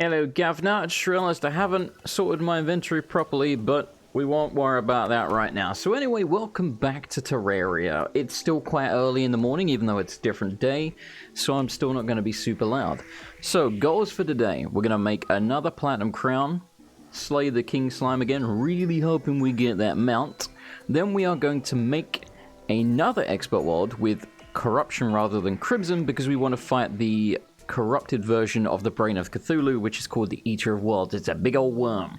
Hello, Governor. I just realized I haven't sorted my inventory properly, but we won't worry about that right now. So anyway, welcome back to Terraria. It's still quite early in the morning, even though it's a different day, so I'm still not going to be super loud. So, goals for today. We're going to make another platinum crown, slay the king slime again, really hoping we get that mount. Then we are going to make another expert world with corruption rather than crimson, because we want to fight the corrupted version of the Brain of Cthulhu, which is called the Eater of Worlds. It's a big old worm.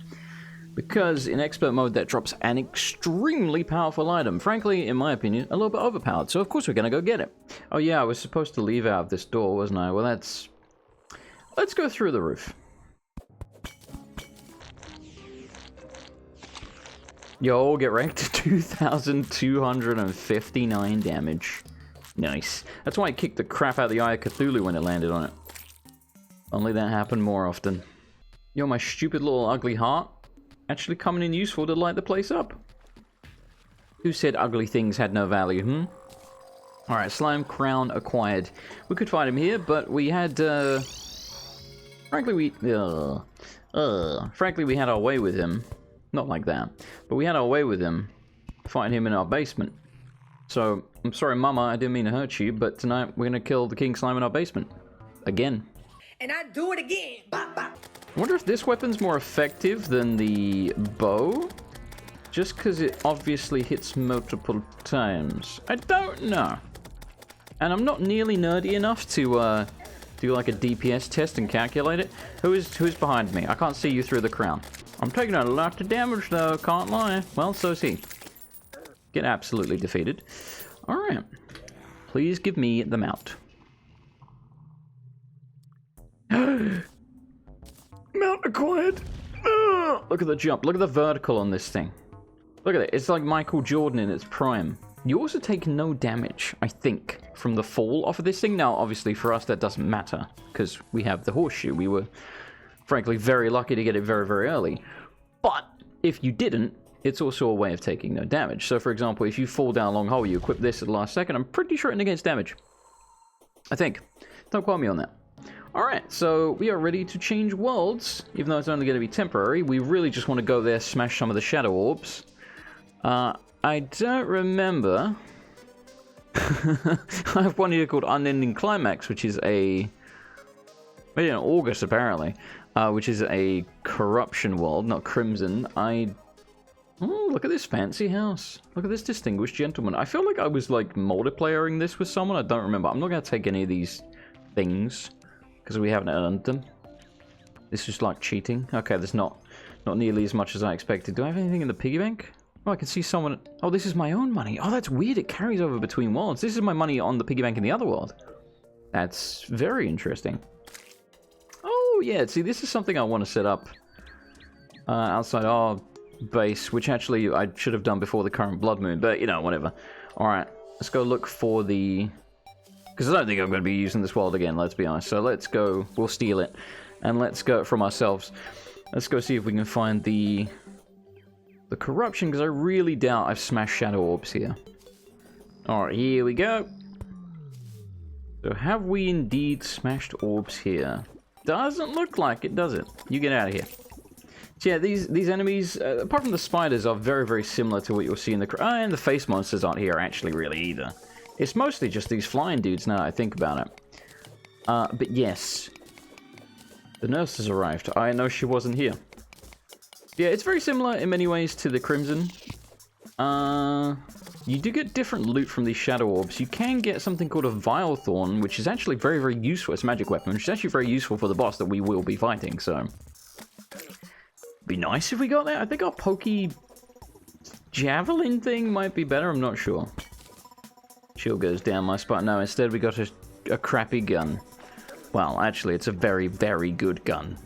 Because in expert mode that drops an extremely powerful item. Frankly, in my opinion, a little bit overpowered. So of course we're going to go get it. Oh yeah, I was supposed to leave out of this door, wasn't I? Well, let's go through the roof. Yo, get ranked 2,259 damage. Nice. That's why I kicked the crap out of the Eye of Cthulhu when it landed on it. Only that happened more often. Yo, my stupid little ugly heart actually coming in useful to light the place up. Who said ugly things had no value, Alright, slime crown acquired. We could find him here, but we had, frankly, we had our way with him. Not like that. But we had our way with him, fighting him in our basement. So, I'm sorry, Mama, I didn't mean to hurt you, but tonight we're gonna kill the king slime in our basement. Again. And I do it again. Bop, bop. I wonder if this weapon's more effective than the bow? Just because it obviously hits multiple times. I don't know. And I'm not nearly nerdy enough to do like a DPS test and calculate it. Who's behind me? I can't see you through the crown. I'm taking a lot of damage though, can't lie. Well, so's he. Get absolutely defeated. Alright. Please give me the mount. Mount acquired! Look at the jump. Look at the vertical on this thing. Look at it. It's like Michael Jordan in its prime. You also take no damage, I think, from the fall off of this thing. Now, obviously, for us, that doesn't matter, because we have the horseshoe. We were, frankly, very lucky to get it very, very early. But if you didn't, it's also a way of taking no damage. So, for example, if you fall down a long hole, you equip this at the last second, I'm pretty sure it negates damage. I think. Don't quote me on that. Alright, so we are ready to change worlds, even though it's only going to be temporary. We really just want to go there, smash some of the shadow orbs. I don't remember. I have one here called Unending Climax, which is a... Maybe in August, apparently. Which is a corruption world, not crimson. Oh, look at this fancy house. Look at this distinguished gentleman. I feel like I was, like, multiplayering this with someone. I don't remember. I'm not going to take any of these things, because we haven't earned them. This is like cheating. Okay, there's not nearly as much as I expected. Do I have anything in the piggy bank? Oh, I can see someone... Oh, this is my own money. Oh, that's weird. It carries over between worlds. This is my money on the piggy bank in the other world. That's very interesting. Oh, yeah. See, this is something I want to set up outside our base, which actually I should have done before the current blood moon, but, you know, whatever. Alright, let's go look for the... Because I don't think I'm going to be using this world again, let's be honest. So let's go, we'll steal it, and let's go from ourselves. Let's go see if we can find the corruption, because I really doubt I've smashed shadow orbs here. Alright, here we go. So have we indeed smashed orbs here? Doesn't look like it, does it? You get out of here. So yeah, these enemies, apart from the spiders, are very, very similar to what you'll see in the... and the face monsters aren't here actually really either. It's mostly just these flying dudes now that I think about it. But yes. The nurse has arrived. I know she wasn't here. Yeah, it's very similar in many ways to the Crimson. You do get different loot from these shadow orbs. You can get something called a Vile Thorn, which is actually very, very useful. It's a magic weapon, which is actually very useful for the boss that we will be fighting, so... Be nice if we got that. I think our pokey javelin thing might be better. I'm not sure. Shield goes down my spine. No, instead we got a crappy gun. Well, actually, it's a very, very good gun.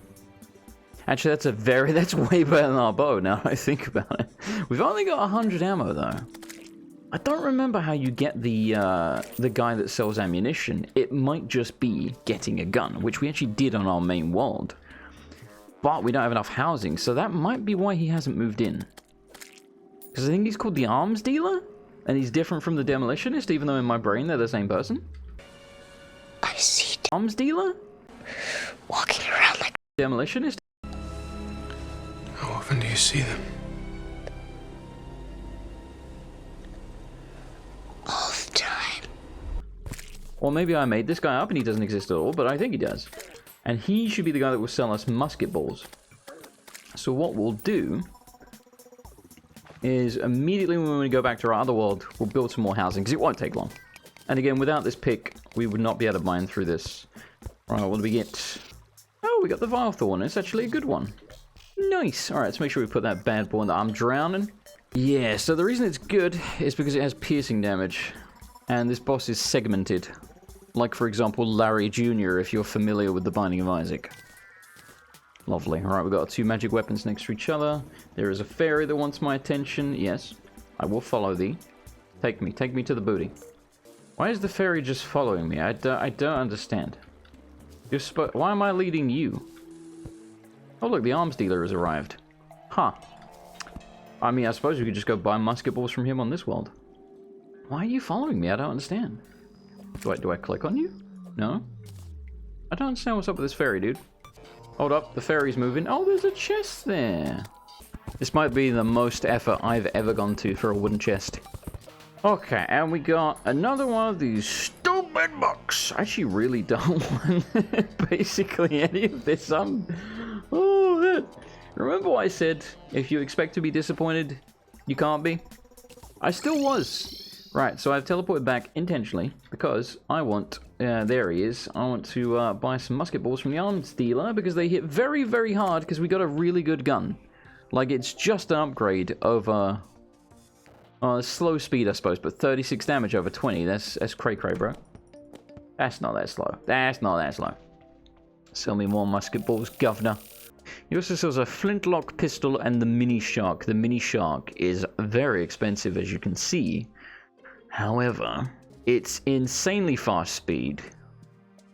Actually, that's way better than our bow now I think about it. We've only got 100 ammo, though. I don't remember how you get the guy that sells ammunition. It might just be getting a gun, which we actually did on our main world. But we don't have enough housing, so that might be why he hasn't moved in. Because I think he's called the Arms Dealer? And he's different from the Demolitionist, even though in my brain they're the same person? I see. Arms Dealer? Walking around like demolitionist. How often do you see them? All the time. Or maybe I made this guy up and he doesn't exist at all, but I think he does. And he should be the guy that will sell us musket balls. So what we'll do is immediately when we go back to our other world, we'll build some more housing, because it won't take long. And again, without this pick, we would not be able to mine through this. Right, what do we get? Oh, we got the Vile Thorn. It's actually a good one. Nice. Alright, let's make sure we put that bad boy in the... I'm drowning. Yeah, so the reason it's good is because it has piercing damage. And this boss is segmented. Like, for example, Larry Jr., if you're familiar with the Binding of Isaac. Lovely. Alright, we've got our 2 magic weapons next to each other. There is a fairy that wants my attention. Yes, I will follow thee. Take me to the booty. Why is the fairy just following me? I don't understand. Why am I leading you? Oh look, the arms dealer has arrived. Huh. I mean, I suppose we could just go buy musket balls from him on this world. Why are you following me? I don't understand. Do I click on you? No? I don't understand what's up with this fairy, dude. Hold up, the fairy's moving. Oh, there's a chest there. This might be the most effort I've ever gone to for a wooden chest. Okay, and we got another one of these stupid books. I actually really don't want basically any of this. Oh, man. Remember what I said? If you expect to be disappointed, you can't be? I still was. Right, so I've teleported back intentionally because I want... there he is. I want to buy some musket balls from the arms dealer because they hit very, very hard because we got a really good gun. Like, it's just an upgrade over... slow speed, I suppose, but 36 damage over 20. That's cray-cray, bro. That's not that slow. That's not that slow. Sell me more musket balls, governor. He also sells a flintlock pistol and the mini shark. The mini shark is very expensive, as you can see. However, it's insanely fast speed.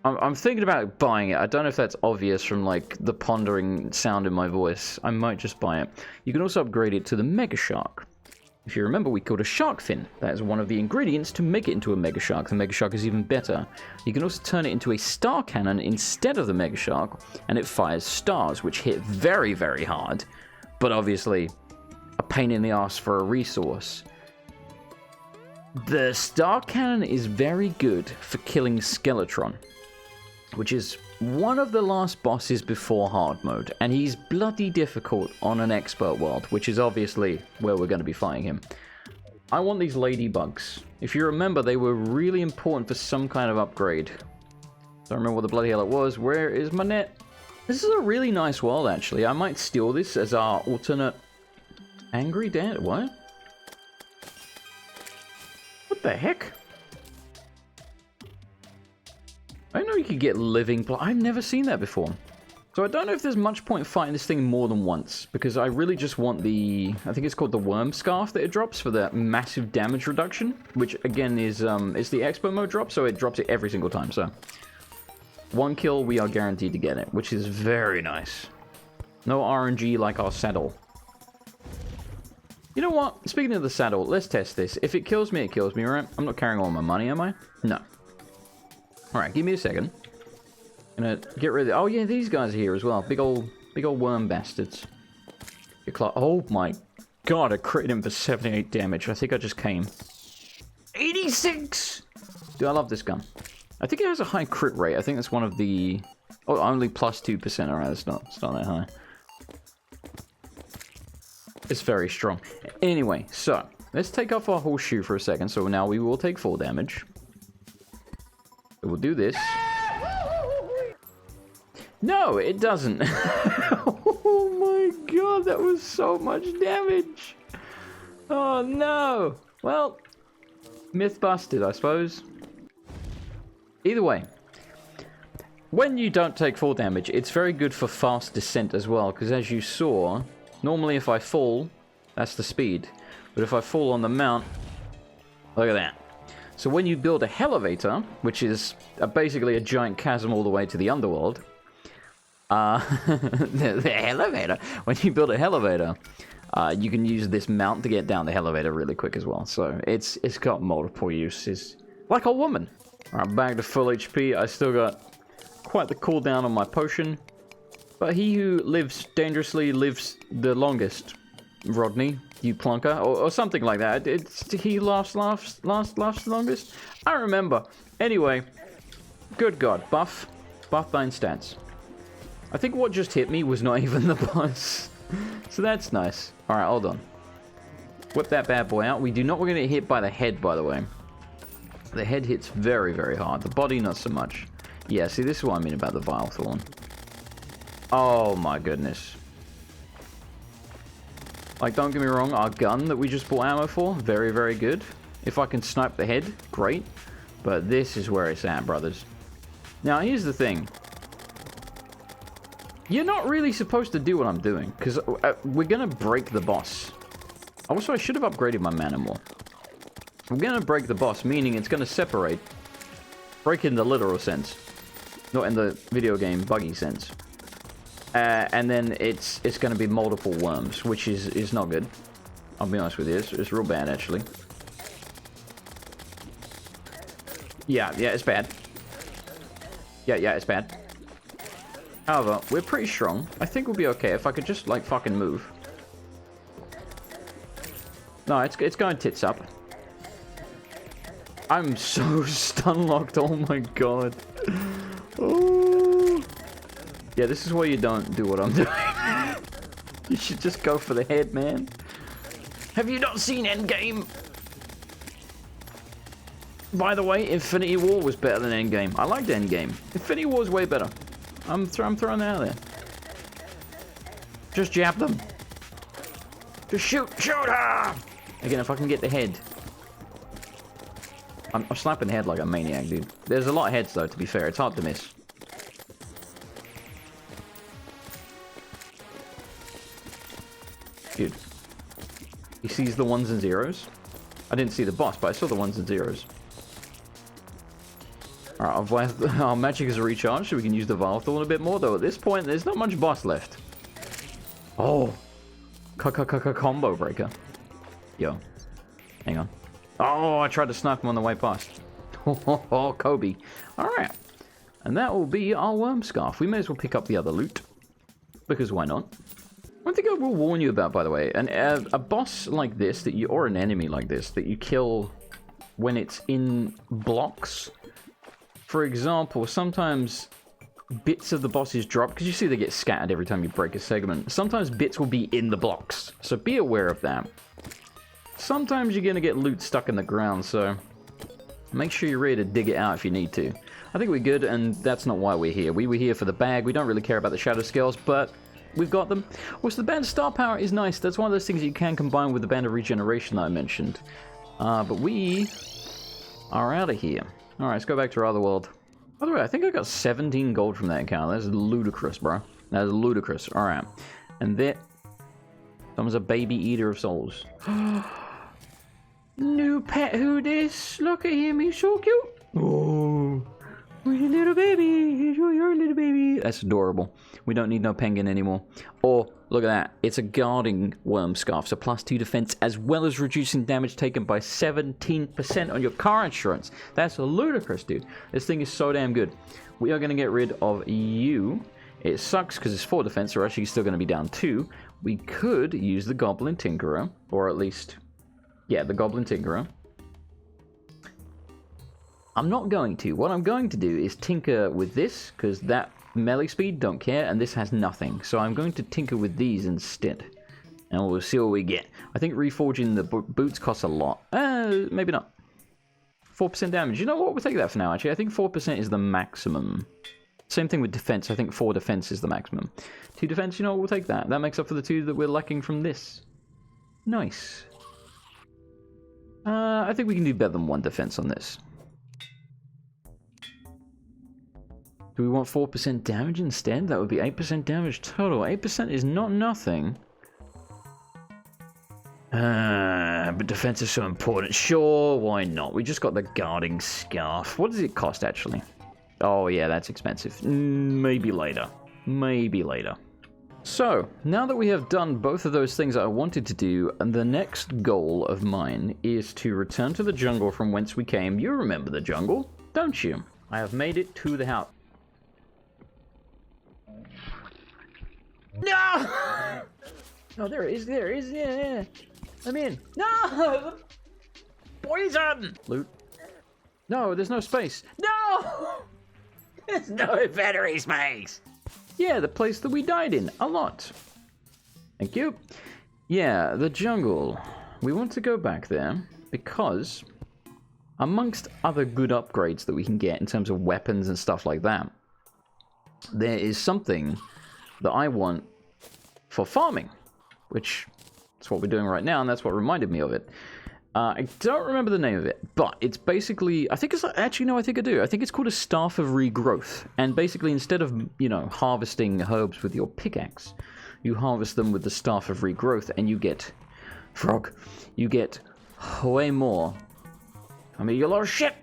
I'm thinking about buying it. I don't know if that's obvious from, like, the pondering sound in my voice. I might just buy it. You can also upgrade it to the mega shark. If you remember, we killed a shark fin. That is one of the ingredients to make it into a mega shark. The mega shark is even better. You can also turn it into a star cannon instead of the mega shark, and it fires stars, which hit very, very hard, but obviously a pain in the ass for a resource. The star cannon is very good for killing Skeletron, which is one of the last bosses before hard mode, and he's bloody difficult on an expert world, which is obviously where we're going to be fighting him. I want these ladybugs. If you remember, they were really important for some kind of upgrade. Don't remember what the bloody hell it was. Where is my net? This is a really nice world, actually. I might steal this as our alternate... Angry Dad? What? What the heck? I know you could get living blood. I've never seen that before. So I don't know if there's much point fighting this thing more than once, because I really just want the... I think it's called the worm scarf that it drops for the massive damage reduction, which again is the expert mode drop, so it drops it every single time, so... One kill, we are guaranteed to get it, which is very nice. No RNG like our saddle. You know what? Speaking of the saddle, let's test this. If it kills me, right? I'm not carrying all my money, am I? No. Alright, give me a second. Gonna get rid of the... Oh yeah, these guys are here as well. Big old worm bastards. Oh my god, I critted him for 78 damage. I think I just came. 86! Dude, I love this gun. I think it has a high crit rate. I think that's one of the... Oh, only plus 2%. Alright, it's not that high. It's very strong. Anyway, so, let's take off our horseshoe for a second. So now we will take 4 damage. We'll do this. No, it doesn't. Oh my god, that was so much damage. Oh no. Well, myth busted, I suppose. Either way, when you don't take full damage, it's very good for fast descent as well, because as you saw, normally if I fall, that's the speed. But if I fall on the mount, look at that. So when you build a elevator, which is basically a giant chasm all the way to the underworld, the elevator. When you build a elevator, you can use this mount to get down the elevator really quick as well. So it's got multiple uses, like a woman. All right, back to full HP. I still got quite the cooldown on my potion. But he who lives dangerously lives the longest. Rodney, you plonker, or something like that. He laughs the longest. I don't remember. Anyway, good God, buff thine stats. I think what just hit me was not even the boss, so that's nice. All right, hold on. Whip that bad boy out. We do not want to get hit by the head, by the way. The head hits very, very hard. The body, not so much. Yeah, see, this is what I mean about the Vile Thorn. Oh my goodness. Like, don't get me wrong, our gun that we just bought ammo for, very, very good. If I can snipe the head, great. But this is where it's at, brothers. Now, here's the thing. You're not really supposed to do what I'm doing, because we're going to break the boss. Also, I should have upgraded my mana more. We're going to break the boss, meaning it's going to separate. Break in the literal sense. Not in the video game buggy sense. And then it's going to be multiple worms, which is not good. I'll be honest with you, it's real bad, actually. Yeah, it's bad. Yeah, it's bad. However, we're pretty strong. I think we'll be okay if I could just, like, fucking move. No, it's going tits up. I'm so stun locked, oh my god. Oh. Yeah, this is why you don't do what I'm doing. You should just go for the head, man. Have you not seen Endgame? By the way, Infinity War was better than Endgame. I liked Endgame. Infinity War is way better. I'm throwing that out there. Just jab them. Just shoot her! Again, if I can get the head. I'm slapping the head like a maniac, dude. There's a lot of heads, though, to be fair. It's hard to miss. Dude. He sees the ones and zeros. I didn't see the boss, but I saw the ones and zeros. Alright, our magic is recharged, so we can use the Vile Thorn a bit more, though at this point, there's not much boss left. Oh. Combo breaker. Yo. Hang on. Oh, I tried to snipe him on the way past. Oh, Kobe. Alright. And that will be our worm scarf. We may as well pick up the other loot. Because why not? One thing I will warn you about, by the way, a boss like this, or an enemy like this, that you kill when it's in blocks. For example, sometimes bits of the bosses drop, because you see they get scattered every time you break a segment. Sometimes bits will be in the blocks, so be aware of that. Sometimes you're going to get loot stuck in the ground, so make sure you're ready to dig it out if you need to. I think we're good, and that's not why we're here. We were here for the bag. We don't really care about the shadow scales, but we've got them. Also, the band star power is nice. That's one of those things that you can combine with the band of regeneration that I mentioned. But we are out of here. Alright, let's go back to our other world. By the way, I think I got 17 gold from that account. That's ludicrous, bro. That is ludicrous. Alright. And there... Someone's a baby eater of souls. New pet who this? Look at him, he's so cute. Oh, pretty little baby. Here's your little baby. That's adorable. We don't need no penguin anymore. Or, look at that. It's a guarding worm scarf. So +2 defense as well as reducing damage taken by 17% on your car insurance. That's ludicrous, dude. This thing is so damn good. We are going to get rid of you. It sucks because it's 4 defense. So we're actually still going to be down 2. We could use the Goblin Tinkerer. Or at least... yeah, the Goblin Tinkerer. I'm not going to. What I'm going to do is tinker with this, because that melee speed, don't care, and this has nothing. So I'm going to tinker with these instead. And we'll see what we get. I think reforging the boots costs a lot. Maybe not. 4% damage. You know what? We'll take that for now, actually. I think 4% is the maximum. Same thing with defense. I think 4 defense is the maximum. 2 defense, you know what? We'll take that. That makes up for the 2 that we're lacking from this. Nice. I think we can do better than 1 defense on this. Do we want 4% damage instead? That would be 8% damage total. 8% is not nothing. But defense is so important. Sure, why not? We just got the guarding scarf. What does it cost, actually? Oh, yeah, that's expensive. Maybe later. Maybe later. So, now that we have done both of those things that I wanted to do, the next goal of mine is to return to the jungle from whence we came. You remember the jungle, don't you? I have made it to the house. Oh, there it is, yeah. I'm in. No! Poison! Loot. No, there's no space. No! There's no inventory space! Yeah, the place that we died in, a lot. Thank you. Yeah, the jungle. We want to go back there because, amongst other good upgrades that we can get in terms of weapons and stuff like that, there is something that I want for farming, which is what we're doing right now, and that's what reminded me of it. I don't remember the name of it, but it's basically, I think it's, actually, no, I think I do. I think it's called a Staff of Regrowth. And basically, instead of, you know, harvesting herbs with your pickaxe, you harvest them with the Staff of Regrowth, and you get, you get way more. I mean, you lot of shit!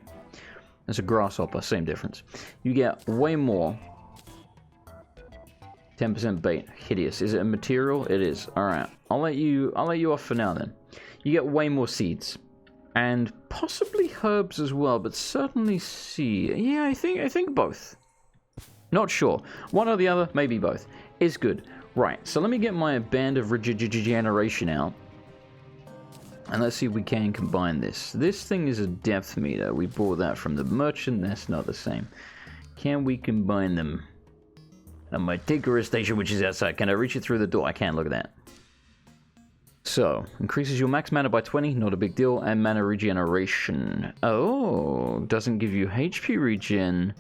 It's a grasshopper, same difference. You get way more. 10% bait, hideous. Is it a material? It is. Alright, I'll let you off for now then. You get way more seeds. And possibly herbs as well, but certainly seed. Yeah, I think both. Not sure. One or the other, maybe both. Is good. Right, so let me get my Band of Regeneration out. And let's see if we can combine this. This thing is a depth meter. We bought that from the merchant. That's not the same. Can we combine them? At my Tinkerer station, which is outside. Can I reach it through the door? I can, look at that. So, increases your max mana by 20, not a big deal, and mana regeneration. Oh, doesn't give you HP regen,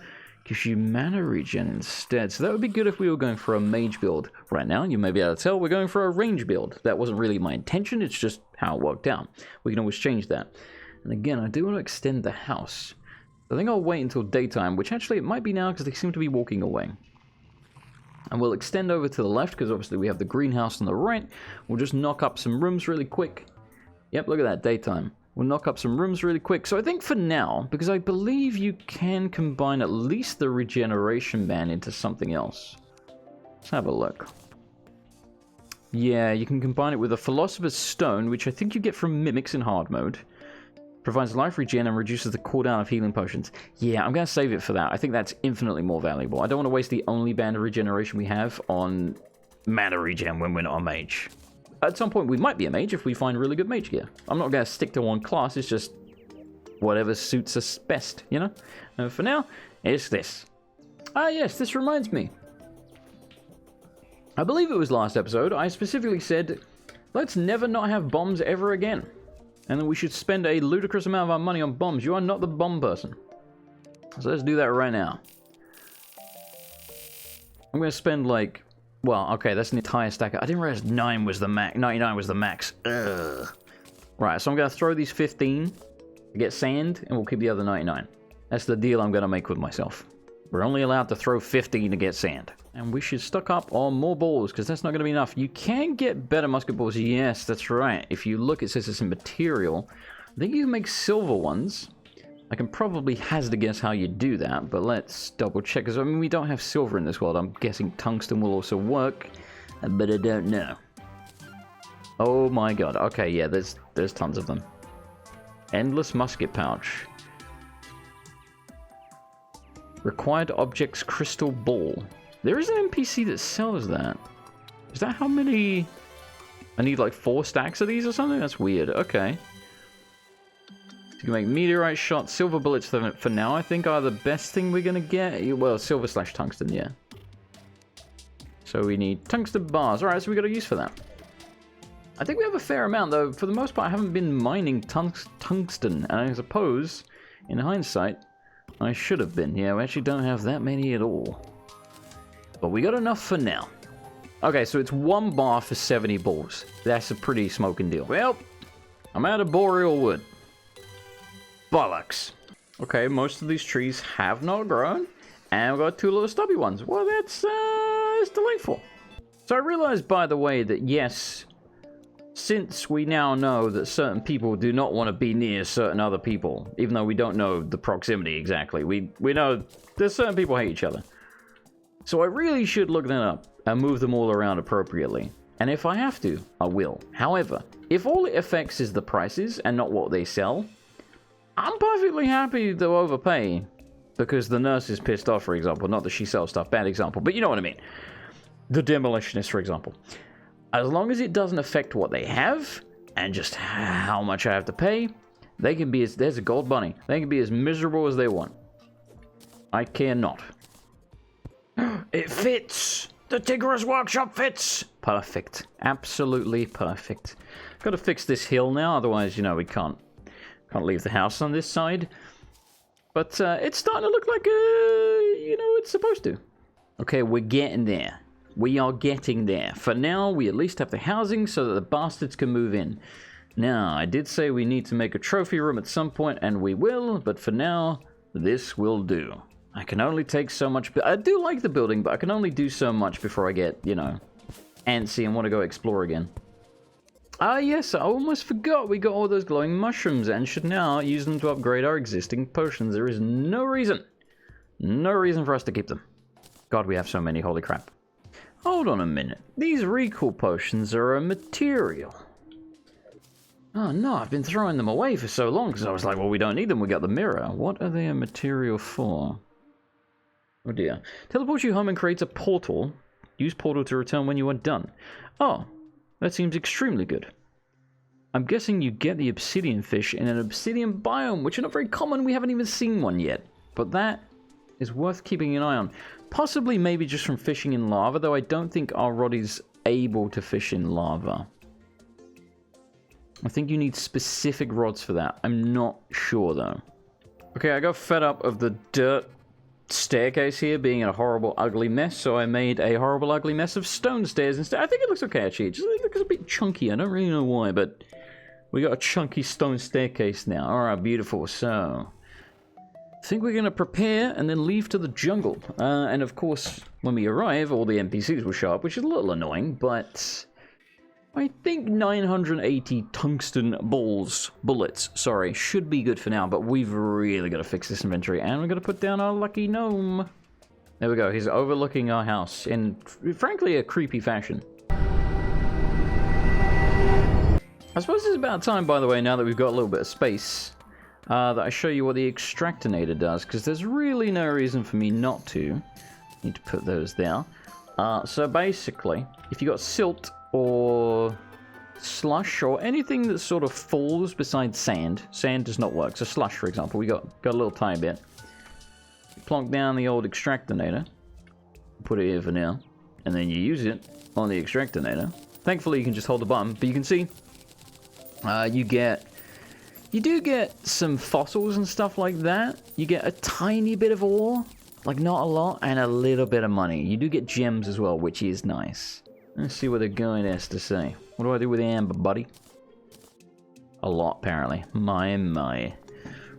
gives you mana regen instead. So that would be good if we were going for a mage build. Right now, you may be able to tell, we're going for a range build. That wasn't really my intention, it's just how it worked out. We can always change that. And again, I do want to extend the house. I think I'll wait until daytime, which actually it might be now because they seem to be walking away. And we'll extend over to the left, because obviously we have the greenhouse on the right. We'll just knock up some rooms really quick. Yep, look at that, daytime. We'll knock up some rooms really quick. So I think for now, because I believe you can combine at least the regeneration band into something else. Let's have a look. Yeah, you can combine it with a Philosopher's Stone, which I think you get from Mimics in hard mode. Provides life regen and reduces the cooldown of healing potions. Yeah, I'm going to save it for that. I think that's infinitely more valuable. I don't want to waste the only band of regeneration we have on mana regen when we're not a mage. At some point, we might be a mage if we find really good mage gear. I'm not going to stick to one class. It's just whatever suits us best, you know? And for now, it's this. Ah, yes, this reminds me. I believe it was last episode. I specifically said, let's never not have bombs ever again. And then we should spend a ludicrous amount of our money on bombs. You are not the bomb person. So let's do that right now. I'm going to spend like... Well, okay, that's an entire stack. I didn't realize 99 was the max. Ugh. Right, so I'm going to throw these 15 to get sand, and we'll keep the other 99. That's the deal I'm going to make with myself. We're only allowed to throw 15 to get sand. And we should stock up on more balls, because that's not going to be enough. You can get better musket balls. Yes, that's right. If you look, it says it's in material. I think you can make silver ones. I can probably hazard a guess how you do that, but let's double check. Because, I mean, we don't have silver in this world. I'm guessing tungsten will also work, but I don't know. Oh my god. Okay, yeah, there's tons of them. Endless musket pouch. Required objects crystal ball. There is an NPC that sells that. Is that how many... I need like 4 stacks of these or something? That's weird. Okay. So you can make meteorite shots. Silver bullets for now, I think, are the best thing we're going to get. Well, silver / tungsten, yeah. So we need tungsten bars. Alright, so we got a use for that. I think we have a fair amount, though. For the most part, I haven't been mining tungsten. And I suppose, in hindsight, I should have been. Yeah, we actually don't have that many at all. But we got enough for now. Okay, so it's 1 bar for 70 balls. That's a pretty smoking deal. Well, I'm out of boreal wood. Bollocks. Okay, most of these trees have not grown. And we've got 2 little stubby ones. Well, that's delightful. So I realized, by the way, that yes, since we now know that certain people do not want to be near certain other people, even though we don't know the proximity exactly, we know there's certain people hate each other. So I really should look that up and move them all around appropriately. And if I have to, I will. However, if all it affects is the prices and not what they sell, I'm perfectly happy to overpay because the nurse is pissed off, for example. Not that she sells stuff, bad example, but you know what I mean. The demolitionist, for example. As long as it doesn't affect what they have, and just how much I have to pay, they can be as... There's a gold bunny. They can be as miserable as they want. I care not. It fits! The Tigris workshop fits! Perfect. Absolutely perfect. Gotta fix this hill now, otherwise, you know, we can't leave the house on this side. But it's starting to look like, you know, it's supposed to. Okay, we're getting there. We are getting there. For now, we at least have the housing so that the bastards can move in. Now, I did say we need to make a trophy room at some point, and we will, but for now, this will do. I can only take so much... I do like the building, but I can only do so much before I get, you know, antsy and want to go explore again. Ah, yes, I almost forgot we got all those glowing mushrooms and should now use them to upgrade our existing potions. There is no reason for us to keep them. God, we have so many, holy crap. Hold on a minute. These recall potions are a material. Oh no, I've been throwing them away for so long because I was like, well, we don't need them, we got the mirror. What are they a material for? Oh dear. Teleports you home and creates a portal. Use portal to return when you are done. Oh, that seems extremely good. I'm guessing you get the obsidian fish in an obsidian biome, which are not very common. We haven't even seen one yet. But that is worth keeping an eye on. Possibly maybe just from fishing in lava, though I don't think our rod is able to fish in lava. I think you need specific rods for that. I'm not sure, though. Okay, I got fed up of the dirt staircase here being a horrible, ugly mess, so I made a horrible, ugly mess of stone stairs instead. I think it looks okay, actually. It looks a bit chunky. I don't really know why, but we got a chunky stone staircase now. Alright, beautiful. So, I think we're going to prepare and then leave to the jungle. And of course, when we arrive, all the NPCs will show up, which is a little annoying, but I think 980 tungsten bullets, should be good for now, but we've really got to fix this inventory, and we're going to put down our lucky gnome. There we go, he's overlooking our house in, frankly, a creepy fashion. I suppose it's about time, by the way, now that we've got a little bit of space, that I show you what the extractinator does, because there's really no reason for me not to. Need to put those there. So basically, if you got silt or slush or anything that sort of falls besides sand. Sand does not work. So slush, for example, we got a little tiny bit. Plonk down the old extractinator. Put it here for now. And then you use it on the extractinator. Thankfully, you can just hold the button. But you can see, you do get some fossils and stuff like that. You get a tiny bit of ore. Like, not a lot. And a little bit of money. You do get gems as well, which is nice. Let's see what the guide has to say. What do I do with the amber, buddy? A lot, apparently. My.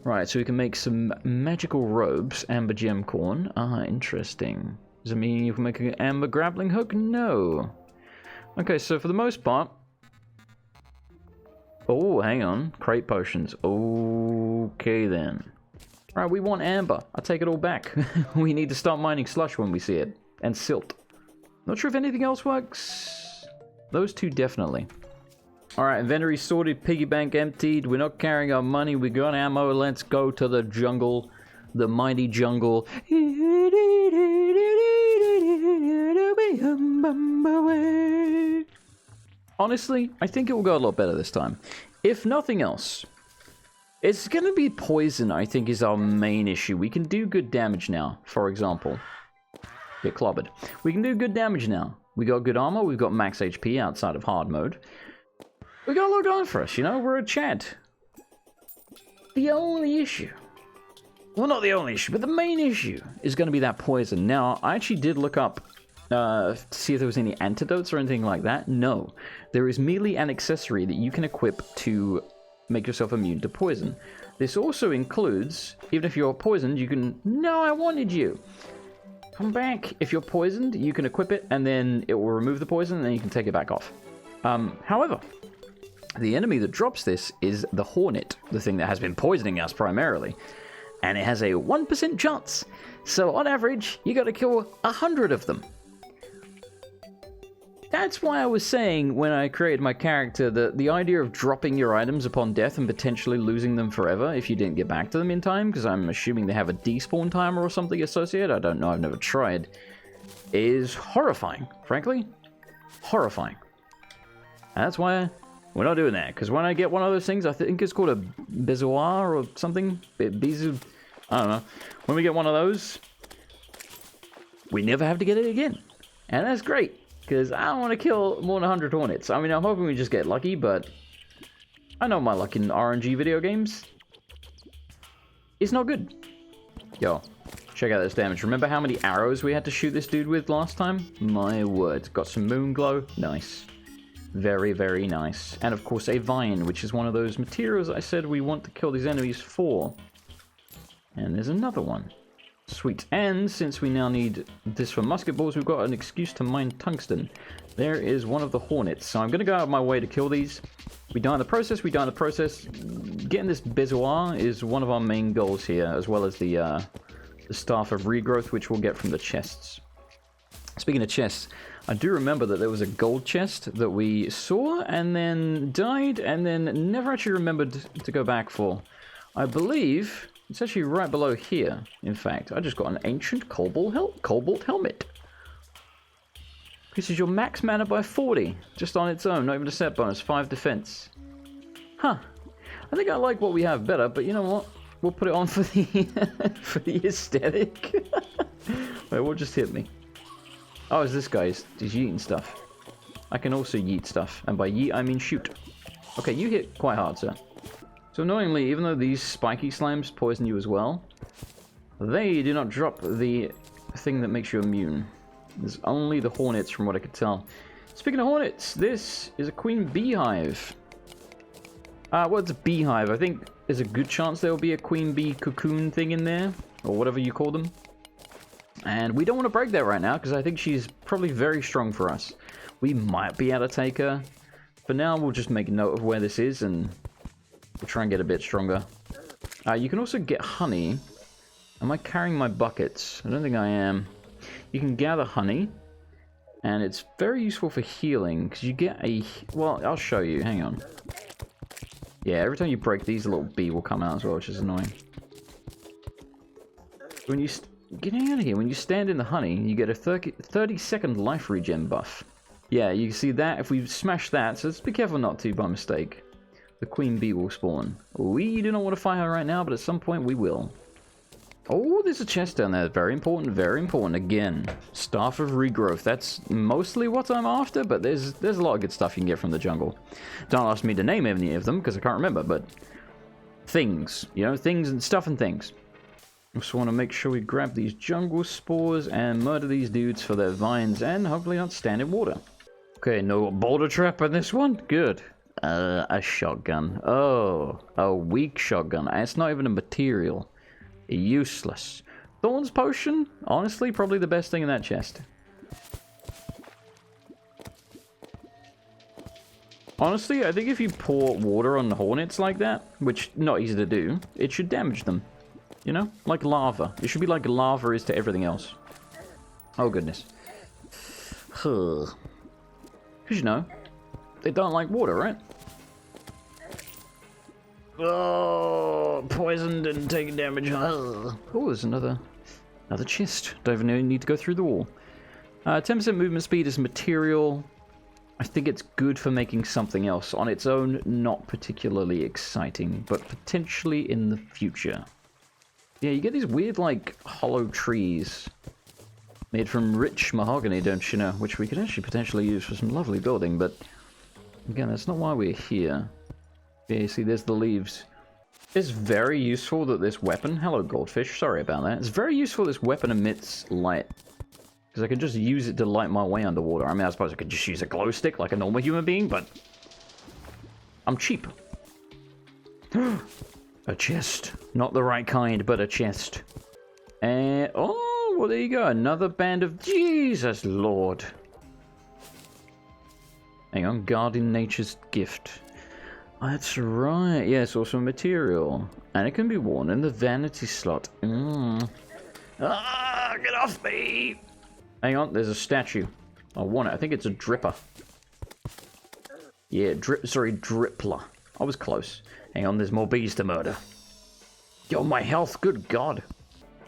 Right, so we can make some magical robes. Amber gem corn. Ah, interesting. Does it mean you can make an amber grappling hook? No. Okay, so for the most part... Oh, hang on. Crate potions. Okay, then. Right, we want amber. I take it all back. We need to start mining slush when we see it. And silt. Not sure if anything else works. Those two definitely. Alright, inventory sorted, piggy bank emptied. We're not carrying our money. We got ammo. Let's go to the jungle. The mighty jungle. Honestly, I think it will go a lot better this time. If nothing else, it's going to be poison, I think, is our main issue. We can do good damage now, for example. Get clobbered. We can do good damage now. We got good armor. We've got max HP outside of hard mode. We got a lot going for us, you know? We're a Chad. The only issue... Well, not the only issue, but the main issue is going to be that poison. Now, I actually did look up to see if there was any antidotes or anything like that. No. There is merely an accessory that you can equip to make yourself immune to poison. This also includes, even if you're poisoned, you can... No, I wanted you! Come back. If you're poisoned, you can equip it, and then it will remove the poison, and then you can take it back off. However, the enemy that drops this is the Hornet, the thing that has been poisoning us primarily. And it has a 1% chance. So on average, you gotta kill 100 of them. That's why I was saying when I created my character that the idea of dropping your items upon death and potentially losing them forever if you didn't get back to them in time, because I'm assuming they have a despawn timer or something associated, I don't know, I've never tried, is horrifying, frankly. Horrifying. And that's why we're not doing that. Because when I get one of those things, I think it's called a bezoar or something. Bizu. I don't know. When we get one of those, we never have to get it again. And that's great. Because I don't want to kill more than 100 hornets. I mean, I'm hoping we just get lucky, but I know my luck in RNG video games. It's not good. Yo, check out this damage. Remember how many arrows we had to shoot this dude with last time? My word. Got some moon glow. Nice. Very, very nice. And of course a vine, which is one of those materials I said we want to kill these enemies for. And there's another one. Sweet. And since we now need this for musket balls, we've got an excuse to mine tungsten. There is one of the hornets. So I'm going to go out of my way to kill these. We die in the process, we die in the process. Getting this bezoar is one of our main goals here, as well as the staff of regrowth, which we'll get from the chests. Speaking of chests, I do remember that there was a gold chest that we saw and then died and then never actually remembered to go back for. I believe it's actually right below here, in fact. I just got an ancient cobalt helmet. Increases your max mana by 40, just on its own, not even a set bonus, 5 defense. Huh. I think I like what we have better, but you know what? We'll put it on for the for the aesthetic. Wait, what just hit me? Oh, it's this guy. He's yeeting stuff. I can also yeet stuff, and by yeet I mean shoot. Okay, you hit quite hard, sir. So annoyingly, even though these spiky slimes poison you as well, they do not drop the thing that makes you immune. There's only the hornets from what I could tell. Speaking of hornets, this is a queen beehive. Well, it's a beehive. I think there's a good chance there will be a queen bee cocoon thing in there, or whatever you call them. And we don't want to break that right now, because I think she's probably very strong for us. We might be able to take her. For now, we'll just make a note of where this is, and we'll try and get a bit stronger. You can also get honey. Am I carrying my buckets? I don't think I am. You can gather honey, and it's very useful for healing, because you get a... Well, I'll show you. Hang on. Yeah, every time you break these, a little bee will come out as well, which is annoying. When you... Getting out of here. When you stand in the honey, you get a 30-second life regen buff. Yeah, you can see that. If we smash that, so let's be careful not to by mistake. The queen bee will spawn. We do not want to fight her right now, but at some point we will. Oh, there's a chest down there. Very important, very important. Again, staff of regrowth. That's mostly what I'm after, but there's a lot of good stuff you can get from the jungle. Don't ask me to name any of them, because I can't remember, but... Things. You know, things and stuff and things. Also want to make sure we grab these jungle spores and murder these dudes for their vines and hopefully not stand in water. Okay, no boulder trap in this one? Good. A shotgun. Oh, a weak shotgun. And it's not even a material. Useless. Thorns potion? Honestly, probably the best thing in that chest. Honestly, I think if you pour water on the hornets like that, which not easy to do, it should damage them. You know? Like lava. It should be like lava is to everything else. Oh, goodness. Because, you know, they don't like water, right? Oh, poisoned and taking damage. Oh, there's another chest. Don't even need to go through the wall. 10% movement speed is material. I think it's good for making something else. On its own, not particularly exciting, but potentially in the future. Yeah, you get these weird, like, hollow trees made from rich mahogany, don't you know? Which we could actually potentially use for some lovely building, but again, that's not why we're here. Yeah, you see, there's the leaves. It's very useful that this weapon... Hello, goldfish. Sorry about that. It's very useful this weapon emits light. Because I can just use it to light my way underwater. I mean, I suppose I could just use a glow stick like a normal human being, but... I'm cheap. A chest. Not the right kind, but a chest. And... Oh, well, there you go. Another band of... Jesus Lord. Hang on. Guarding Nature's Gift. That's right. Yeah, it's also a material. And it can be worn in the vanity slot. Ah, get off me! Hang on, there's a statue. I want it. I think it's a dripper. Yeah, drippler. I was close. Hang on, there's more bees to murder. Yo, my health, good God.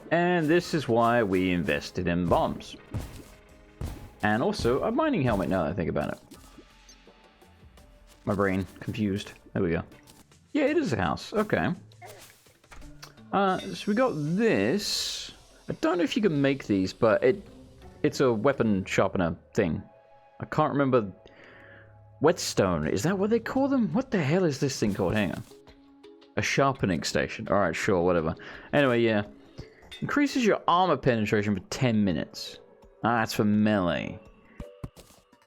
And this is why we invested in bombs. And also, a mining helmet, now that I think about it. My brain confused. There we go. Yeah, it is a house. Okay. So we got this. I don't know if you can make these, but it's a weapon sharpener thing. I can't remember. Whetstone, is that what they call them? What the hell is this thing called? Hang on. A sharpening station. Alright, sure, whatever. Anyway, yeah. Increases your armor penetration for 10 minutes. Ah, that's for melee.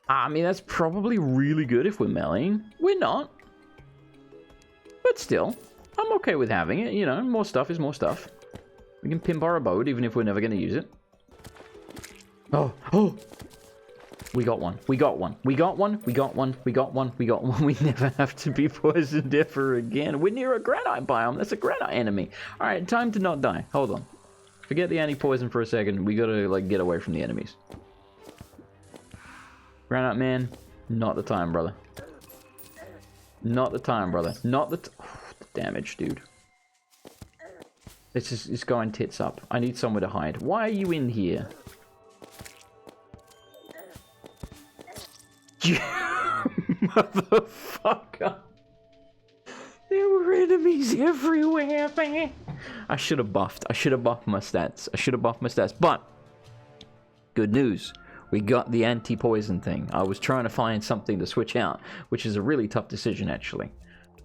I mean, that's probably really good if we're meleeing. We're not. But still, I'm okay with having it. You know, more stuff is more stuff. We can pimp our abode even if we're never going to use it. Oh, oh! We got one. We got one. We got one. We got one. We got one. We got one. We never have to be poisoned ever again. We're near a granite biome. That's a granite enemy. Alright, time to not die. Hold on. Forget the anti-poison for a second. We gotta, like, get away from the enemies. Granite man, not the time, brother. Not the time, brother. Not the damage, dude. It's going tits up. I need somewhere to hide. Why are you in here? You motherfucker. There were enemies everywhere, man. I should have buffed. I should have buffed my stats. I should have buffed my stats. But, good news. We got the anti-poison thing. I was trying to find something to switch out, which is a really tough decision, actually.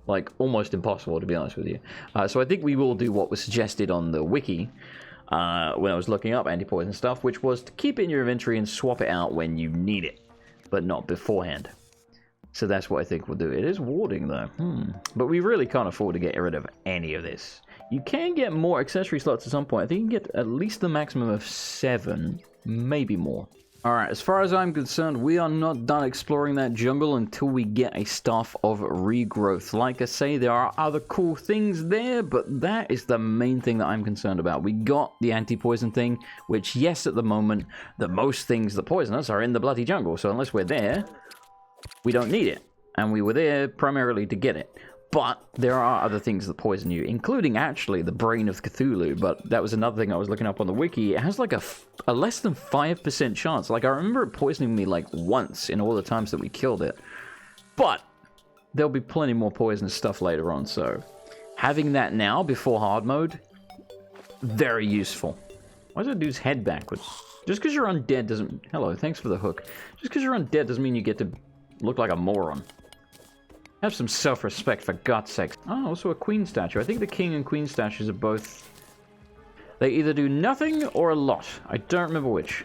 Like, almost impossible, to be honest with you. So I think we will do what was suggested on the wiki when I was looking up anti-poison stuff, which was to keep it in your inventory and swap it out when you need it, but not beforehand. So that's what I think we'll do. It is warding, though. But we really can't afford to get rid of any of this. You can get more accessory slots at some point. I think you can get at least the maximum of 7, maybe more. Alright, as far as I'm concerned, we are not done exploring that jungle until we get a Staff of Regrowth. Like I say, there are other cool things there, but that is the main thing that I'm concerned about. We got the anti-poison thing, which, yes, at the moment, the most things that poison us are in the bloody jungle, so unless we're there, we don't need it. And we were there primarily to get it. But there are other things that poison you, including actually the Brain of Cthulhu. But that was another thing I was looking up on the wiki. It has like a less than 5% chance. Like, I remember it poisoning me like once in all the times that we killed it. But there'll be plenty more poisonous stuff later on. So having that now before hard mode, very useful. Why does that dude's head backwards? Just because you're undead doesn't... Hello, thanks for the hook. Just because you're undead doesn't mean you get to look like a moron. Have some self-respect, for God's sake. Oh, also a queen statue. I think the king and queen statues are both... They either do nothing or a lot. I don't remember which.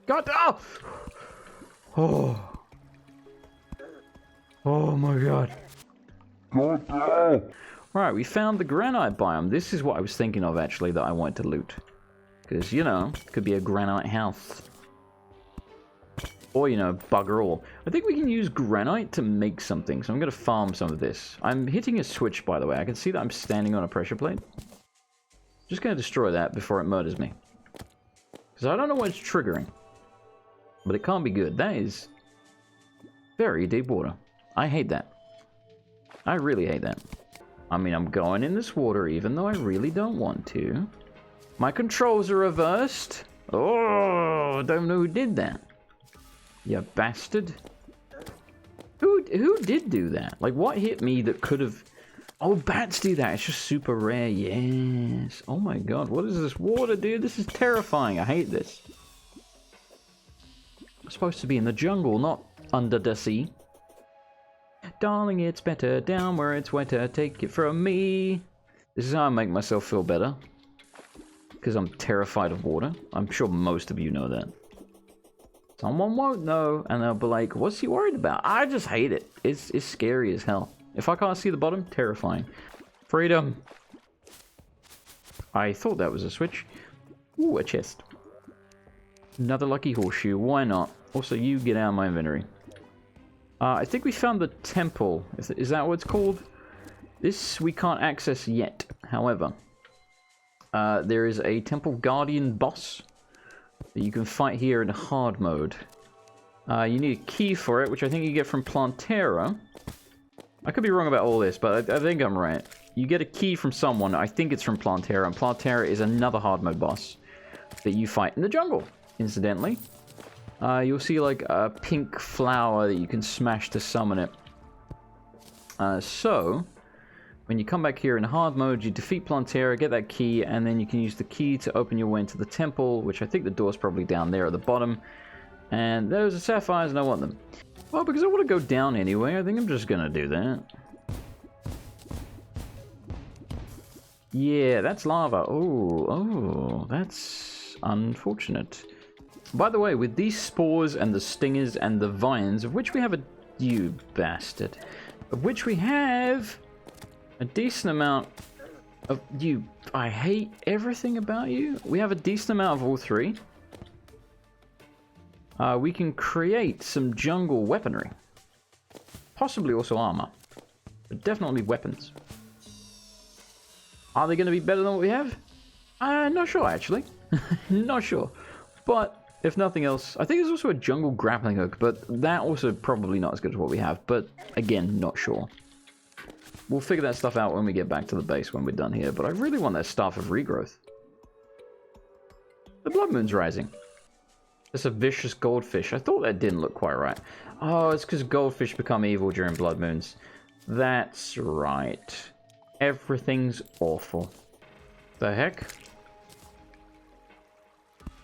God! Oh! Oh! Oh my God. Right, we found the granite biome. This is what I was thinking of, actually, that I wanted to loot. Because, you know, it could be a granite house. Or, you know, bugger all. I think we can use granite to make something, so I'm going to farm some of this. I'm hitting a switch, by the way. I can see that I'm standing on a pressure plate. Just going to destroy that before it murders me. Because I don't know what it's triggering. But it can't be good. That is very deep water. I hate that. I really hate that. I mean, I'm going in this water even though I really don't want to. My controls are reversed. Oh, I don't know who did that. You bastard. Who did do that? Like, what hit me that could have... Oh, bats do that. It's just super rare. Yes. Oh my God. What is this water, dude? This is terrifying. I hate this. I'm supposed to be in the jungle, not under the sea. Darling, it's better down where it's wetter. Take it from me. This is how I make myself feel better. Because I'm terrified of water. I'm sure most of you know that. Someone won't know, and they'll be like, what's he worried about? I just hate it. It's scary as hell. If I can't see the bottom, terrifying. Freedom. I thought that was a switch. Ooh, a chest. Another lucky horseshoe. Why not? Also, you get out of my inventory. I think we found the temple. Is that what it's called? This we can't access yet. However, there is a temple guardian boss that you can fight here in hard mode. You need a key for it, which I think you get from Plantera. I could be wrong about all this, but I think I'm right. You get a key from someone. I think it's from Plantera, and Plantera is another hard mode boss that you fight in the jungle, incidentally. you'll see like a pink flower that you can smash to summon it. So, when you come back here in hard mode, you defeat Plantera, get that key, and then you can use the key to open your way into the temple, which I think the door's probably down there at the bottom. And those are sapphires, and I want them. Well, because I want to go down anyway, I think I'm just gonna do that. Yeah, that's lava. Oh, that's unfortunate. By the way, with these spores and the stingers and the vines, of which we have a... You bastard. Of which we have a decent amount of... You... I hate everything about you. We have a decent amount of all three. We can create some jungle weaponry. Possibly also armor. But definitely weapons. Are they going to be better than what we have? Not sure, actually. Not sure. But... if nothing else, I think there's also a jungle grappling hook, but that also probably not as good as what we have. But again, not sure. We'll figure that stuff out when we get back to the base when we're done here. But I really want that Staff of Regrowth. The Blood Moon's rising. It's a vicious goldfish. I thought that didn't look quite right. Oh, it's because goldfish become evil during Blood Moons. That's right. Everything's awful. The heck?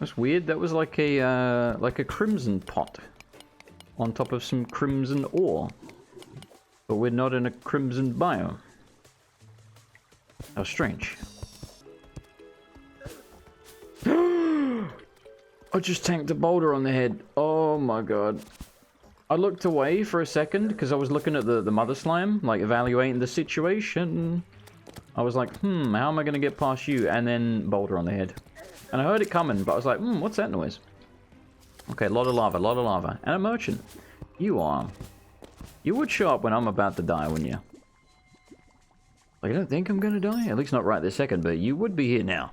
That's weird. That was like a crimson pot on top of some crimson ore, but we're not in a crimson biome. How strange. I just tanked a boulder on the head. Oh my god. I looked away for a second because I was looking at the mother slime, like evaluating the situation. I was like, how am I going to get past you? And then boulder on the head. And I heard it coming, but I was like, what's that noise? Okay, a lot of lava. And a merchant. You would show up when I'm about to die, wouldn't you? Like, I don't think I'm gonna die. At least not right this second, but you would be here now.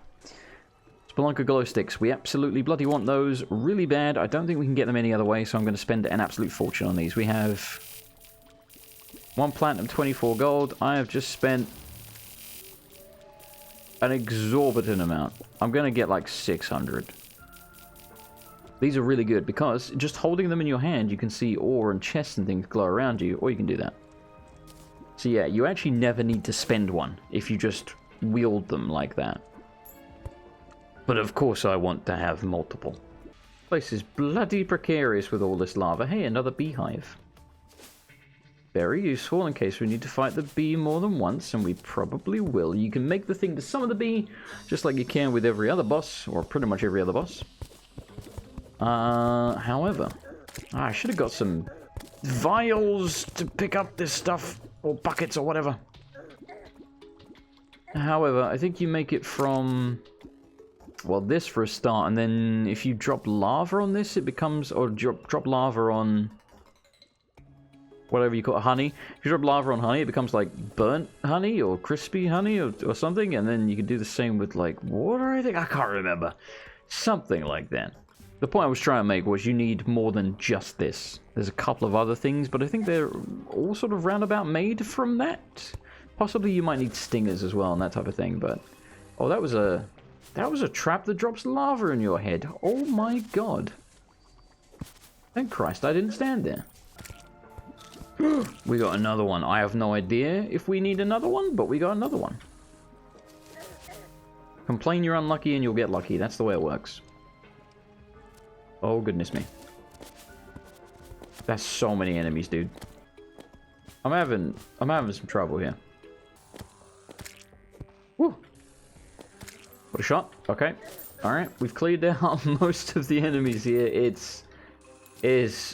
Spelunker glow sticks. We absolutely bloody want those really bad. I don't think we can get them any other way, so I'm going to spend an absolute fortune on these. We have 1 platinum, 24 gold. I have just spent an exorbitant amount. I'm going to get like 600. These are really good because just holding them in your hand, you can see ore and chests and things glow around you, or you can do that. So yeah, you actually never need to spend one if you just wield them like that. But of course I want to have multiple. Place is bloody precarious with all this lava. Hey, another beehive. Very useful in case we need to fight the bee more than once, and we probably will. You can make the thing to summon the bee, just like you can with every other boss, or pretty much every other boss. However, I should have got some vials to pick up this stuff, or buckets, or whatever. However, I think you make it from, well, this for a start, and then if you drop lava on this, it becomes, or drop lava on whatever you call it, honey. If you drop lava on honey, it becomes like burnt honey or crispy honey or something, and then you can do the same with like water, I think. I can't remember. Something like that. The point I was trying to make was you need more than just this. There's a couple of other things, but I think they're all sort of roundabout made from that. Possibly you might need stingers as well and that type of thing, but... Oh, that was a trap that drops lava in your head. Oh my god. Thank Christ I didn't stand there. We got another one. I have no idea if we need another one, but we got another one. Complain you're unlucky and you'll get lucky. That's the way it works. Oh, goodness me. That's so many enemies, dude. I'm having some trouble here. Woo! What a shot. Okay. Alright, we've cleared out most of the enemies here.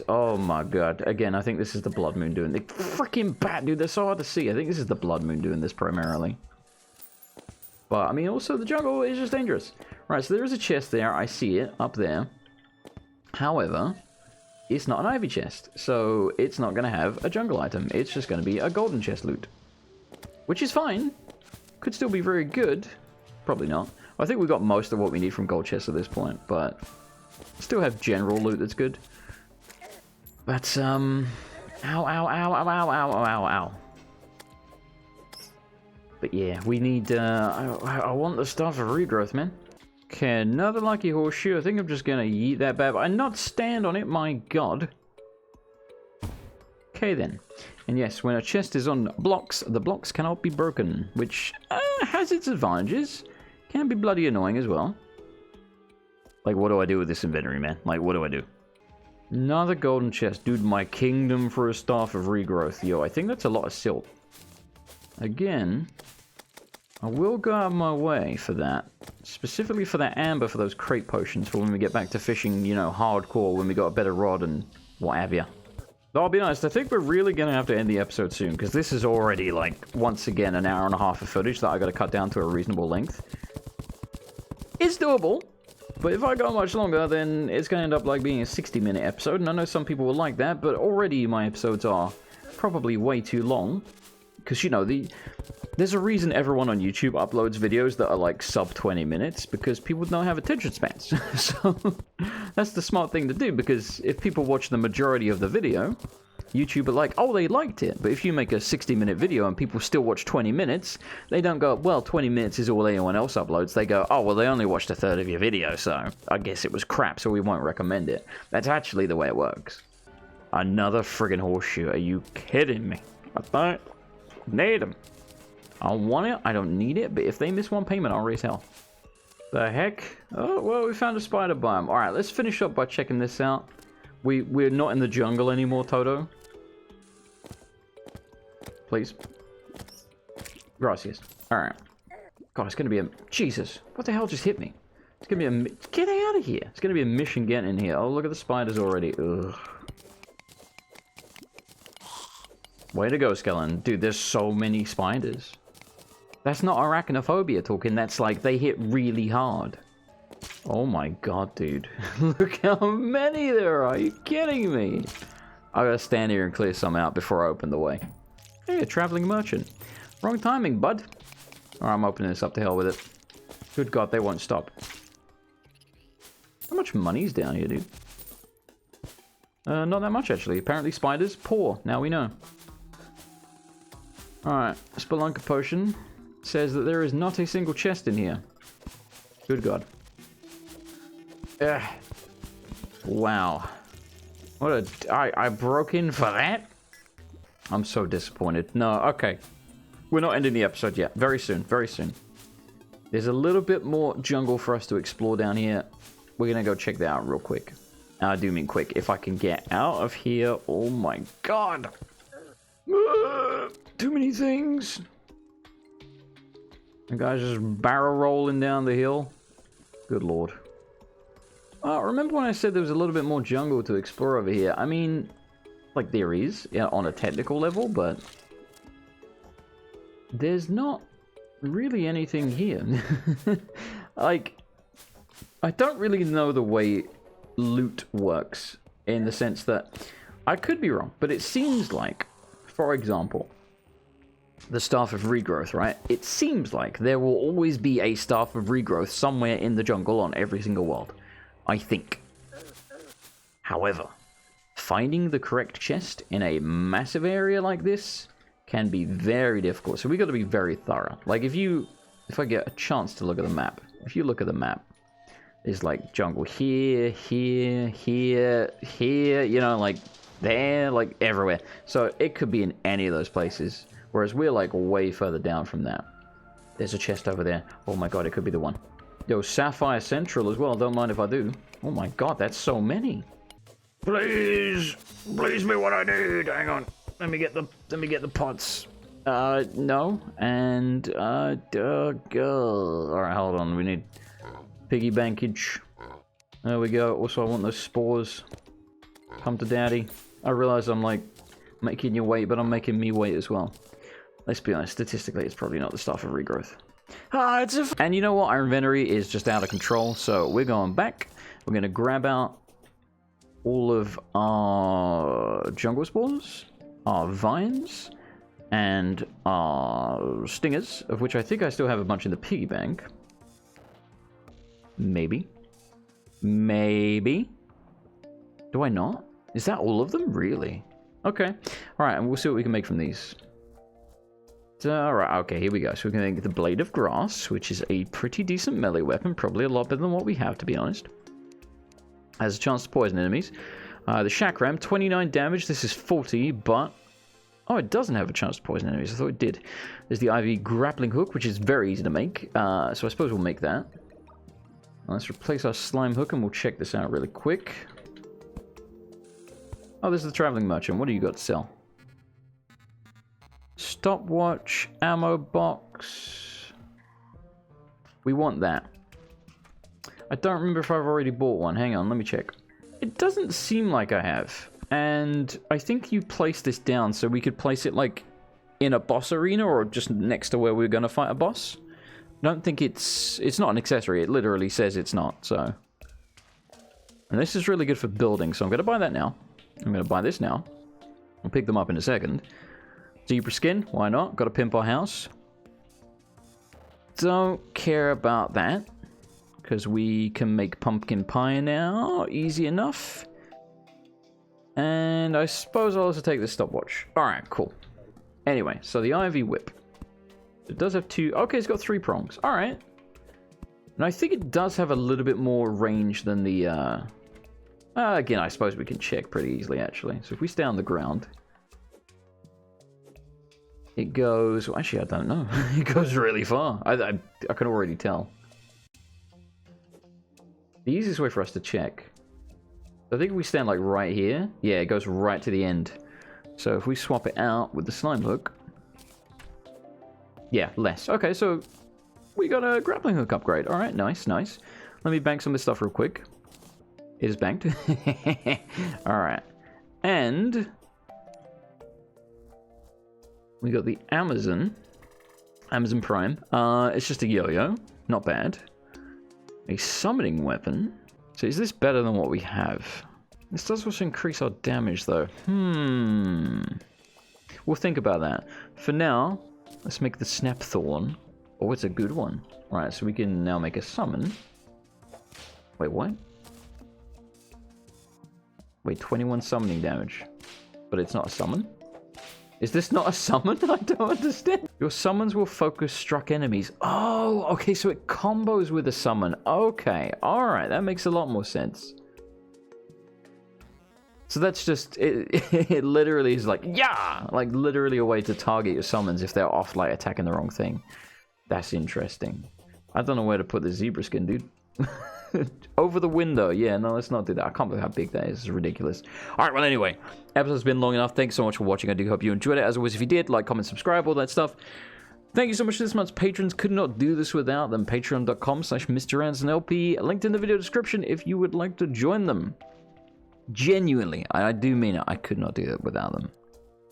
Oh my god. Again, I think this is the Blood Moon doing the freaking bat, dude. They're so hard to see. I think this is the Blood Moon doing this primarily. But, I mean, also the jungle is just dangerous. Right, so there is a chest there. I see it up there. However, it's not an ivy chest. So, it's not going to have a jungle item. It's just going to be a golden chest loot. Which is fine. Could still be very good. Probably not. I think we got most of what we need from gold chests at this point. But, still have general loot that's good. But, ow, ow, ow, ow, ow, ow, ow, ow. But yeah, we need, I want the Staff of Regrowth, man. Okay, another lucky horseshoe. I think I'm just gonna yeet that bad and not stand on it, my god. Okay then. And yes, when a chest is on blocks, the blocks cannot be broken, which has its advantages. Can be bloody annoying as well. Like, what do I do with this inventory, man? Like, what do I do? Another golden chest. Dude, my kingdom for a staff of regrowth. Yo, I think that's a lot of silt. Again, I will go out of my way for that. Specifically for that amber, for those crate potions, for when we get back to fishing, you know, hardcore, when we got a better rod and what have ya. Though I'll be honest, I think we're really going to have to end the episode soon, because this is already, like, once again, an hour and a half of footage that I got to cut down to a reasonable length. It's doable, but if I go much longer, then it's going to end up, like, being a 60-minute episode, and I know some people will like that, but already my episodes are probably way too long, because, you know, there's a reason everyone on YouTube uploads videos that are, like, sub 20 minutes, because people don't have attention spans. So, that's the smart thing to do, because if people watch the majority of the video, YouTube are like, oh, they liked it. But if you make a 60-minute video and people still watch 20 minutes, they don't go, well, 20 minutes is all anyone else uploads. They go, oh, well, they only watched a third of your video, so I guess it was crap, so we won't recommend it. That's actually the way it works. Another friggin' horseshoe. Are you kidding me? I don't need them. I want it, I don't need it, but if they miss one payment, I'll raise hell. The heck? Oh, well, we found a spider biome. Alright, let's finish up by checking this out. We're not in the jungle anymore, Toto. Please. Gracias. Alright. God, it's gonna be a... Jesus. What the hell just hit me? It's gonna be a... Get out of here! It's gonna be a mission getting in here. Oh, look at the spiders already. Ugh. Way to go, Skeleton. Dude, there's so many spiders. That's not arachnophobia talking, that's like, they hit really hard. Oh my god, dude. Look how many there are, you kidding me? I gotta stand here and clear some out before I open the way. Hey, a traveling merchant. Wrong timing, bud. Alright, I'm opening this up to hell with it. Good god, they won't stop. How much money's down here, dude? Not that much, actually. Apparently spiders, poor. Now we know. Alright, Spelunker Potion says that there is not a single chest in here. Good god. Ugh. Wow. What a... I broke in for that? I'm so disappointed. No, okay. We're not ending the episode yet. Very soon, very soon. There's a little bit more jungle for us to explore down here. We're gonna go check that out real quick. I do mean quick. If I can get out of here... Oh my god! Too many things. The guy's just barrel rolling down the hill. Good lord. Remember when I said there was a little bit more jungle to explore over here? I mean, like there is, yeah, on a technical level, but there's not really anything here. Like, I don't really know the way loot works, in the sense that, I could be wrong, but it seems like, for example, the Staff of Regrowth, right? It seems like there will always be a Staff of Regrowth somewhere in the jungle on every single world. I think. However, finding the correct chest in a massive area like this can be very difficult. So we got to be very thorough. Like if I get a chance to look at the map, if you look at the map, there's like jungle here, here, here, here, you know, like there, like everywhere. So it could be in any of those places. Whereas we're like way further down from that. There's a chest over there. Oh my god, it could be the one. Yo, Sapphire Central as well. Don't mind if I do. Oh my god, that's so many. Please me what I need. Hang on. Let me get the pots. No. And go. Alright, hold on. We need piggy bankage. There we go. Also, I want those spores. Come to daddy. I realize I'm like making you wait, but I'm making me wait as well. Let's be honest, statistically, it's probably not the Staff of Regrowth. And you know what? Our inventory is just out of control, so we're going back. We're going to grab out all of our jungle spores, our vines, and our stingers, of which I think I still have a bunch in the piggy bank. Maybe. Maybe. Do I not? Is that all of them? Really? Okay. Alright, and we'll see what we can make from these. Alright, okay, here we go. So we're going to get the Blade of Grass, which is a pretty decent melee weapon. Probably a lot better than what we have, to be honest. Has a chance to poison enemies. The Chakram, 29 damage. This is 40, but... Oh, it doesn't have a chance to poison enemies. I thought it did. There's the Ivy Grappling Hook, which is very easy to make. So I suppose we'll make that. Let's replace our Slime Hook, and we'll check this out really quick. Oh, this is the Traveling Merchant. What do you got to sell? Stopwatch, ammo box. We want that. I don't remember if I've already bought one. Hang on, let me check. It doesn't seem like I have. And I think you placed this down so we could place it like in a boss arena or just next to where we're going to fight a boss. I don't think it's not an accessory. It literally says it's not, so. And this is really good for building, so I'm going to buy that now. I'm going to buy this now. I'll pick them up in a second. Zebra skin, why not? Got to pimp our house. Don't care about that, because we can make pumpkin pie now. Easy enough. And I suppose I'll also take this stopwatch. Alright, cool. Anyway, so the Ivy Whip. It does have two... Okay, it's got 3 prongs. Alright. And I think it does have a little bit more range than the... again, I suppose we can check pretty easily, actually. So if we stay on the ground... It goes... Well, actually, I don't know. It goes really far. I can already tell. The easiest way for us to check... I think if we stand like right here... Yeah, it goes right to the end. So if we swap it out with the Slime Hook... Yeah, less. Okay, so... We got a Grappling Hook upgrade. Alright, nice, nice. Let me bank some of this stuff real quick. It is banked. Alright. And... We got the Amazon Prime. It's just a yo-yo. Not bad. A summoning weapon. So is this better than what we have? This does also increase our damage, though. We'll think about that. For now, let's make the Snapthorn. Oh, it's a good one. Right, so we can now make a summon. Wait, what? Wait, 21 summoning damage. But it's not a summon? Is this not a summon? I don't understand. Your summons will focus struck enemies. Oh, okay, so it combos with a summon. Okay, alright, that makes a lot more sense. So that's just, it literally is like, yeah! Like, literally a way to target your summons if they're off, like, attacking the wrong thing. That's interesting. I don't know where to put the zebra skin, dude. Over the window. Yeah, no, let's not do that. I can't believe how big that is. It's ridiculous. Alright, well, anyway. Episode's been long enough. Thanks so much for watching. I do hope you enjoyed it. As always, if you did, like, comment, subscribe, all that stuff. Thank you so much to this month's patrons. Could not do this without them. Patreon.com/MrAndersonLP. Linked in the video description if you would like to join them. Genuinely. I do mean it. I could not do it without them.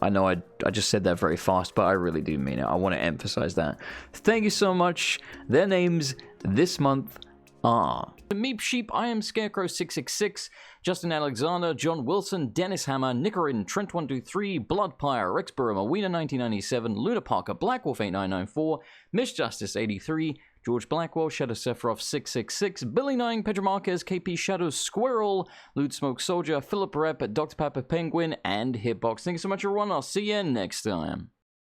I know I just said that very fast, but I really do mean it. I want to emphasize that. Thank you so much. Their names this month are... Meep Sheep, I Am Scarecrow 666, Justin Alexander, John Wilson, Dennis Hammer, Nicorin, Trent123, Bloodpire, Rex Burma, Wiener 1997, Luna Parker, Blackwolf 8994, Miss Justice 83, George Blackwell, Shadow Sephiroth 666, Billy 9, Pedro Marquez, KP Shadow Squirrel, Loot Smoke Soldier, Philip Rep, Dr. Pepper Penguin, and Hitbox. Thank you so much, everyone. I'll see you next time.